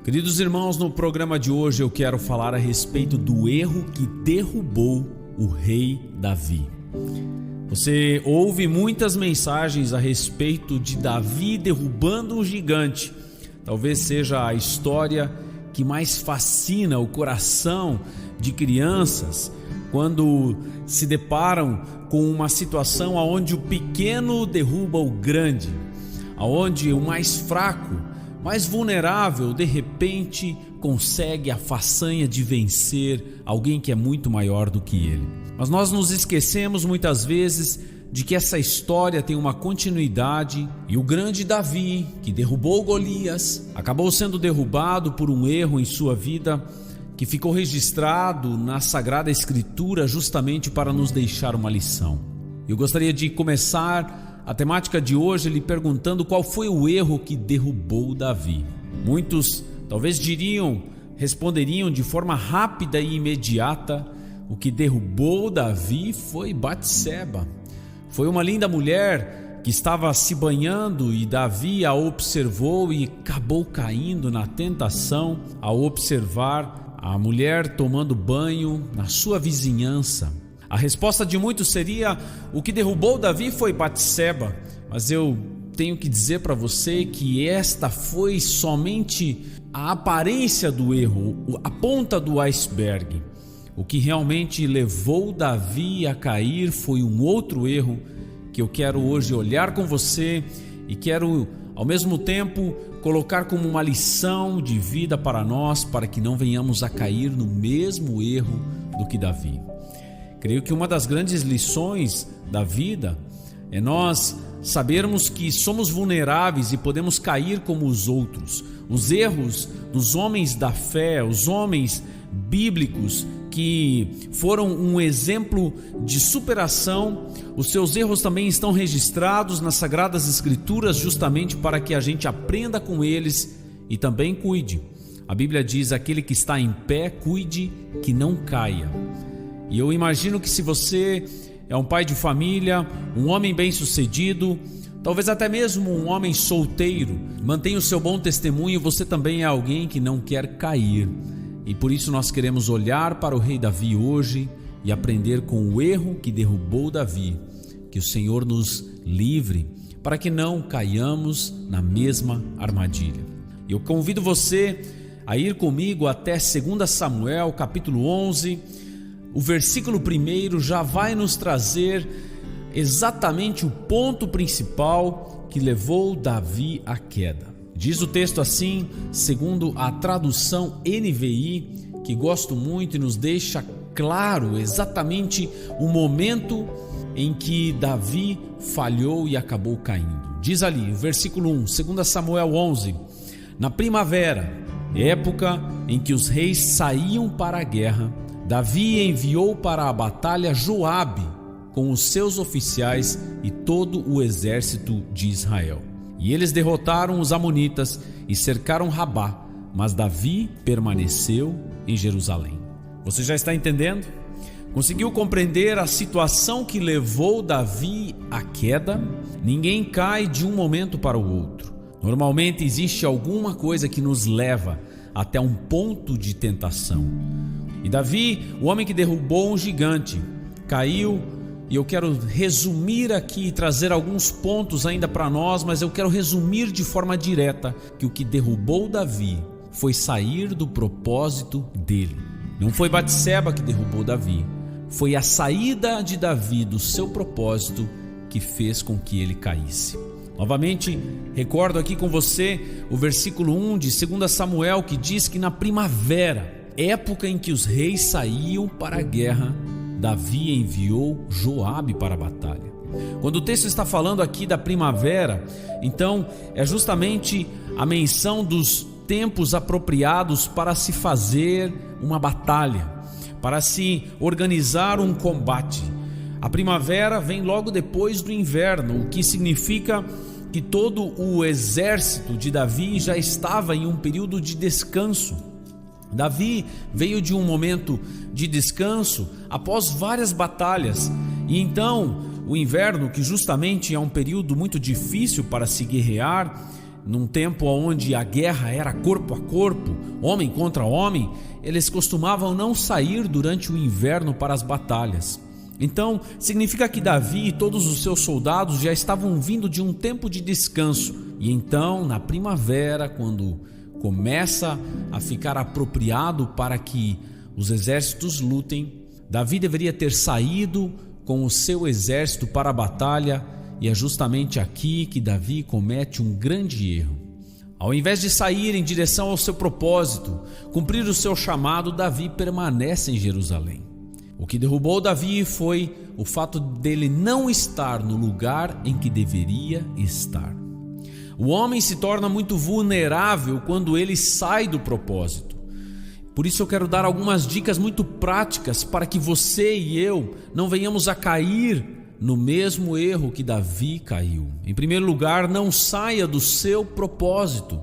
Queridos irmãos, no programa de hoje eu quero falar a respeito do erro que derrubou o rei Davi. Você ouve muitas mensagens a respeito de Davi derrubando um gigante. Talvez seja a história que mais fascina o coração de crianças quando se deparam com uma situação onde o pequeno derruba o grande, onde o mais fraco, mais vulnerável, de repente consegue a façanha de vencer alguém que é muito maior do que ele. Mas nós nos esquecemos muitas vezes de que essa história tem uma continuidade e o grande Davi, que derrubou Golias, acabou sendo derrubado por um erro em sua vida que ficou registrado na Sagrada Escritura justamente para nos deixar uma lição. Eu gostaria de começar a temática de hoje lhe perguntando qual foi o erro que derrubou Davi. Muitos talvez responderiam de forma rápida e imediata: o que derrubou Davi foi Batseba. Foi uma linda mulher que estava se banhando e Davi a observou e acabou caindo na tentação ao observar a mulher tomando banho na sua vizinhança. A resposta de muitos seria: o que derrubou Davi foi Batseba. Mas eu tenho que dizer para você que esta foi somente a aparência do erro, a ponta do iceberg. O que realmente levou Davi a cair foi um outro erro que eu quero hoje olhar com você e quero ao mesmo tempo colocar como uma lição de vida para nós, para que não venhamos a cair no mesmo erro do que Davi. Creio que uma das grandes lições da vida é nós sabermos que somos vulneráveis e podemos cair como os outros. Os erros dos homens da fé, os homens bíblicos que foram um exemplo de superação, os seus erros também estão registrados nas Sagradas Escrituras justamente para que a gente aprenda com eles e também cuide. A Bíblia diz: aquele que está em pé, cuide que não caia. E eu imagino que se você é um pai de família, um homem bem-sucedido, talvez até mesmo um homem solteiro, mantenha o seu bom testemunho, você também é alguém que não quer cair. E por isso nós queremos olhar para o rei Davi hoje e aprender com o erro que derrubou Davi. Que o Senhor nos livre para que não caiamos na mesma armadilha. Eu convido você a ir comigo até 2 Samuel, capítulo 11. O versículo 1 já vai nos trazer exatamente o ponto principal que levou Davi à queda. Diz o texto assim, segundo a tradução NVI, que gosto muito e nos deixa claro exatamente o momento em que Davi falhou e acabou caindo. Diz ali, o versículo 1, 2 Samuel 11: na primavera, época em que os reis saíam para a guerra, Davi enviou para a batalha Joabe com os seus oficiais e todo o exército de Israel. E eles derrotaram os amonitas e cercaram Rabá, mas Davi permaneceu em Jerusalém. Você já está entendendo? Conseguiu compreender a situação que levou Davi à queda? Ninguém cai de um momento para o outro. Normalmente existe alguma coisa que nos leva até um ponto de tentação. E Davi, o homem que derrubou um gigante, caiu. E eu quero resumir aqui e trazer alguns pontos ainda para nós, mas eu quero resumir de forma direta que o que derrubou Davi foi sair do propósito dele. Não foi Batseba que derrubou Davi, foi a saída de Davi do seu propósito que fez com que ele caísse. Novamente, recordo aqui com você o versículo 1 de 2 Samuel, que diz que na primavera, época em que os reis saíam para a guerra, Davi enviou Joabe para a batalha. Quando o texto está falando aqui da primavera, então é justamente a menção dos tempos apropriados para se fazer uma batalha, para se organizar um combate. A primavera vem logo depois do inverno, o que significa que todo o exército de Davi já estava em um período de descanso. Davi veio de um momento de descanso após várias batalhas, e então o inverno, que justamente é um período muito difícil para se guerrear, num tempo onde a guerra era corpo a corpo, homem contra homem, eles costumavam não sair durante o inverno para as batalhas. Então, significa que Davi e todos os seus soldados já estavam vindo de um tempo de descanso. E então, na primavera, quando começa a ficar apropriado para que os exércitos lutem, Davi deveria ter saído com o seu exército para a batalha, e é justamente aqui que Davi comete um grande erro. Ao invés de sair em direção ao seu propósito, cumprir o seu chamado, Davi permanece em Jerusalém. O que derrubou Davi foi o fato dele não estar no lugar em que deveria estar. O homem se torna muito vulnerável quando ele sai do propósito. Por isso eu quero dar algumas dicas muito práticas para que você e eu não venhamos a cair no mesmo erro que Davi caiu. Em primeiro lugar, não saia do seu propósito.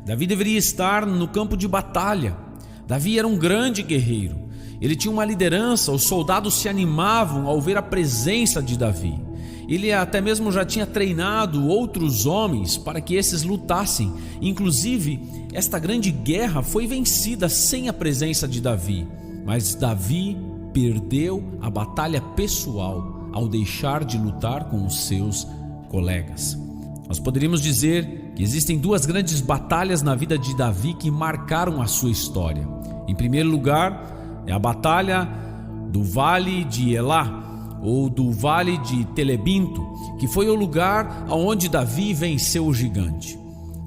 Davi deveria estar no campo de batalha. Davi era um grande guerreiro. Ele tinha uma liderança, os soldados se animavam ao ver a presença de Davi. Ele até mesmo já tinha treinado outros homens para que esses lutassem. Inclusive, esta grande guerra foi vencida sem a presença de Davi. Mas Davi perdeu a batalha pessoal ao deixar de lutar com os seus colegas. Nós poderíamos dizer que existem duas grandes batalhas na vida de Davi que marcaram a sua história. Em primeiro lugar, é a batalha do Vale de Elá, ou do Vale de Telebinto, que foi o lugar onde Davi venceu o gigante.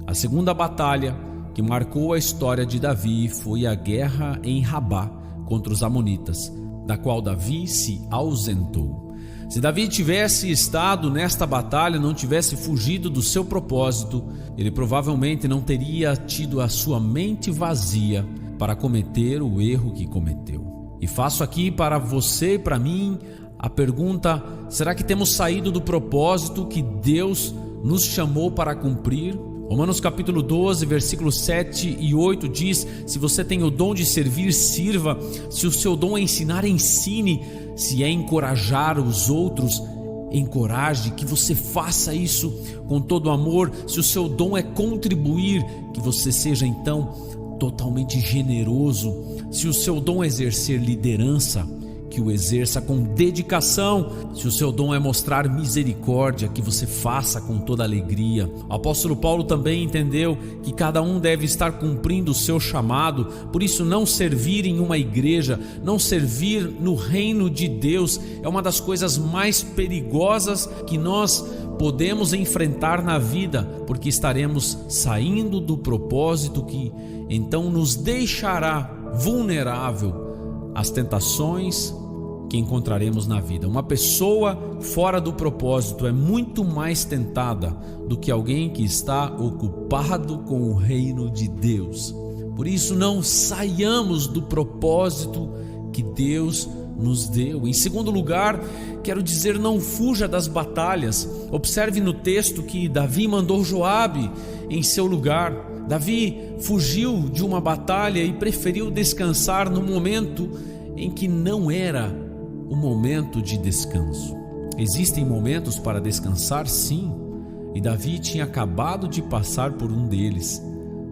A segunda batalha que marcou a história de Davi foi a guerra em Rabá contra os amonitas, da qual Davi se ausentou. Se Davi tivesse estado nesta batalha, não tivesse fugido do seu propósito, ele provavelmente não teria tido a sua mente vazia para cometer o erro que cometeu. E faço aqui para você e para mim a pergunta: será que temos saído do propósito que Deus nos chamou para cumprir? Romanos capítulo 12, versículos 7 e 8 diz: se você tem o dom de servir, sirva. Se o seu dom é ensinar, ensine. Se é encorajar os outros, encoraje, que você faça isso com todo amor. Se o seu dom é contribuir, que você seja então totalmente generoso. Se o seu dom é exercer liderança, que o exerça com dedicação. Se o seu dom é mostrar misericórdia, que você faça com toda alegria. O apóstolo Paulo também entendeu que cada um deve estar cumprindo o seu chamado. Por isso, não servir em uma igreja, não servir no reino de Deus é uma das coisas mais perigosas que nós podemos enfrentar na vida, porque estaremos saindo do propósito que então nos deixará vulnerável às tentações que encontraremos na vida. Uma pessoa fora do propósito é muito mais tentada do que alguém que está ocupado com o reino de Deus. Por isso, não saiamos do propósito que Deus nos deu. Em segundo lugar, quero dizer, não fuja das batalhas. Observe no texto que Davi mandou Joabe em seu lugar. Davi fugiu de uma batalha e preferiu descansar no momento em que não era o momento de descanso. Existem momentos para descansar, sim, e Davi tinha acabado de passar por um deles.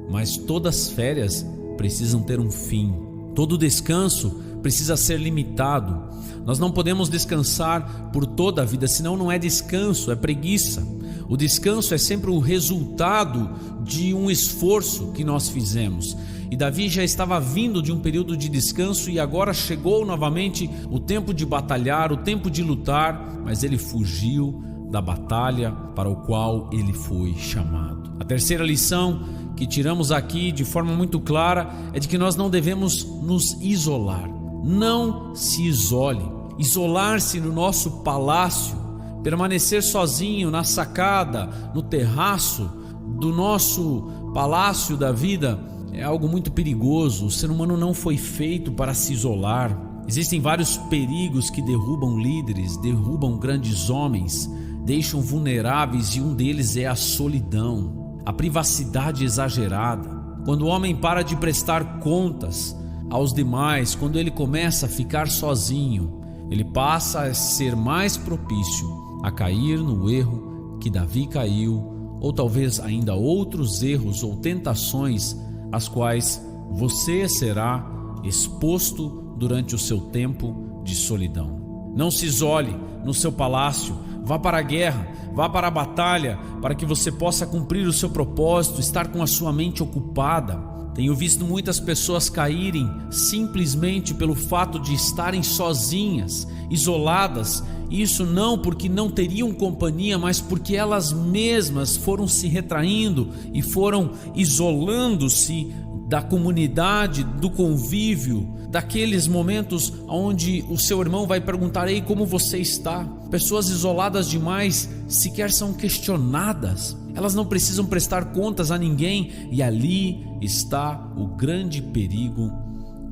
Mas todas as férias precisam ter um fim. Todo descanso precisa ser limitado. Nós não podemos descansar por toda a vida, senão não é descanso, é preguiça. O descanso é sempre o resultado de um esforço que nós fizemos. E Davi já estava vindo de um período de descanso e agora chegou novamente o tempo de batalhar, o tempo de lutar, mas ele fugiu da batalha para o qual ele foi chamado. A terceira lição que tiramos aqui de forma muito clara é de que nós não devemos nos isolar. Não se isole. Isolar-se no nosso palácio, permanecer sozinho na sacada, no terraço do nosso palácio da vida é algo muito perigoso. O ser humano não foi feito para se isolar. Existem vários perigos que derrubam líderes, derrubam grandes homens, deixam vulneráveis, e um deles é a solidão, a privacidade exagerada. Quando o homem para de prestar contas aos demais, quando ele começa a ficar sozinho, ele passa a ser mais propício a cair no erro que Davi caiu, ou talvez ainda outros erros ou tentações às quais você será exposto durante o seu tempo de solidão. Não se isole no seu palácio, vá para a guerra, vá para a batalha, para que você possa cumprir o seu propósito, estar com a sua mente ocupada. Tenho visto muitas pessoas caírem simplesmente pelo fato de estarem sozinhas, isoladas. Isso não porque não teriam companhia, mas porque elas mesmas foram se retraindo e foram isolando-se da comunidade, do convívio, daqueles momentos onde o seu irmão vai perguntar: ei, como você está? Pessoas isoladas demais sequer são questionadas. Elas não precisam prestar contas a ninguém, e ali está o grande perigo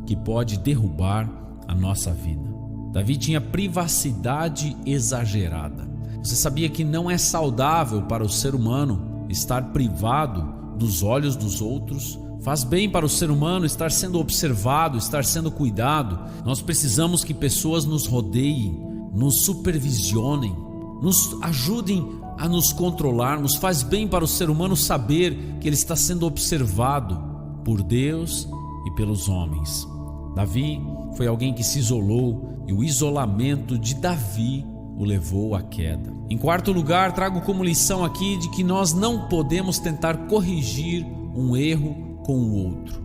que pode derrubar a nossa vida. Davi tinha privacidade exagerada. Você sabia que não é saudável para o ser humano estar privado dos olhos dos outros? Faz bem para o ser humano estar sendo observado, estar sendo cuidado. Nós precisamos que pessoas nos rodeiem, nos supervisionem, nos ajudem a nos controlarmos. Faz bem para o ser humano saber que ele está sendo observado por Deus e pelos homens. Davi foi alguém que se isolou, e o isolamento de Davi o levou à queda. Em quarto lugar, trago como lição aqui de que nós não podemos tentar corrigir um erro com o outro.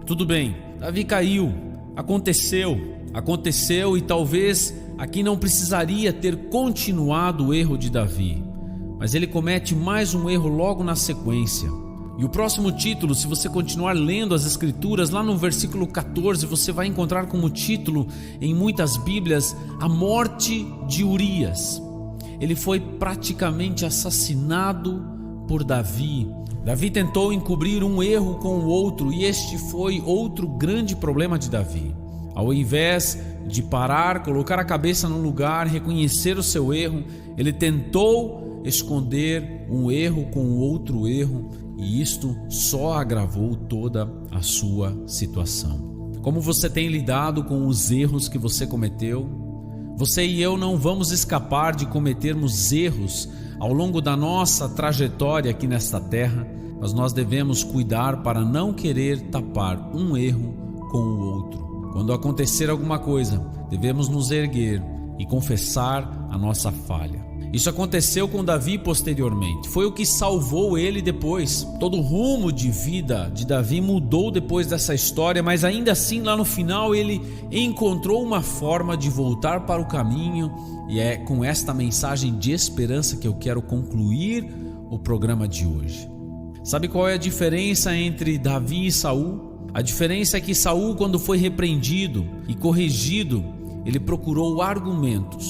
Tudo bem, Davi caiu, aconteceu e talvez aqui não precisaria ter continuado o erro de Davi, mas ele comete mais um erro logo na sequência. E o próximo título, se você continuar lendo as escrituras, lá no versículo 14, você vai encontrar como título em muitas bíblias: a morte de Urias. Ele foi praticamente assassinado por Davi. Davi tentou encobrir um erro com o outro, e este foi outro grande problema de Davi. Ao invés de parar, colocar a cabeça no lugar, reconhecer o seu erro, ele tentou esconder um erro com o outro erro, e isto só agravou toda a sua situação. Como você tem lidado com os erros que você cometeu? Você e eu não vamos escapar de cometermos erros ao longo da nossa trajetória aqui nesta terra, mas nós devemos cuidar para não querer tapar um erro com o outro. Quando acontecer alguma coisa, devemos nos erguer e confessar a nossa falha. Isso aconteceu com Davi posteriormente, foi o que salvou ele depois. Todo o rumo de vida de Davi mudou depois dessa história, mas ainda assim lá no final ele encontrou uma forma de voltar para o caminho, e é com esta mensagem de esperança que eu quero concluir o programa de hoje. Sabe qual é a diferença entre Davi e Saul? A diferença é que Saul, quando foi repreendido e corrigido, ele procurou argumentos,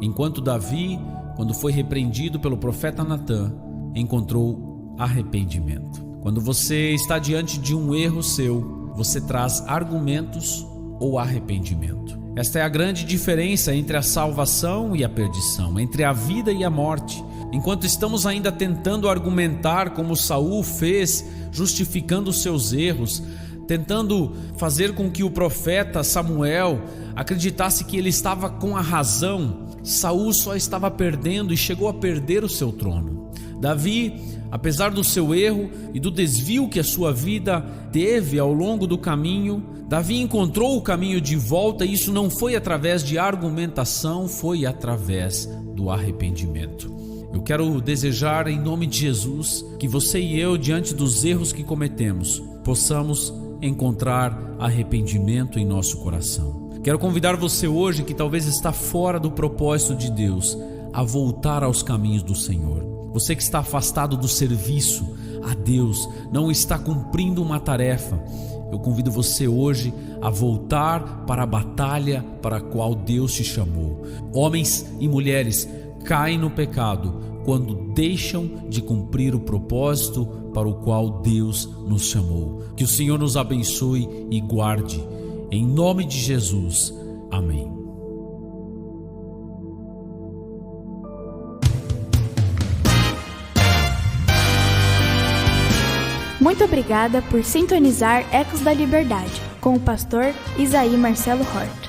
enquanto Davi, quando foi repreendido pelo profeta Natã, encontrou arrependimento. Quando você está diante de um erro seu, você traz argumentos ou arrependimento. Esta é a grande diferença entre a salvação e a perdição, entre a vida e a morte. Enquanto estamos ainda tentando argumentar como Saul fez, justificando os seus erros, tentando fazer com que o profeta Samuel acreditasse que ele estava com a razão, Saul só estava perdendo e chegou a perder o seu trono. Davi, apesar do seu erro e do desvio que a sua vida teve ao longo do caminho, Davi encontrou o caminho de volta, e isso não foi através de argumentação, foi através do arrependimento. Eu quero desejar em nome de Jesus que você e eu, diante dos erros que cometemos, possamos encontrar arrependimento em nosso coração. Quero convidar você hoje, que talvez está fora do propósito de Deus, a voltar aos caminhos do Senhor. Você que está afastado do serviço a Deus, não está cumprindo uma tarefa, eu convido você hoje a voltar para a batalha para a qual Deus te chamou. Homens e mulheres caem no pecado quando deixam de cumprir o propósito para o qual Deus nos chamou. Que o Senhor nos abençoe e guarde. Em nome de Jesus. Amém. Muito obrigada por sintonizar Ecos da Liberdade com o pastor Isaí Marcelo Hort.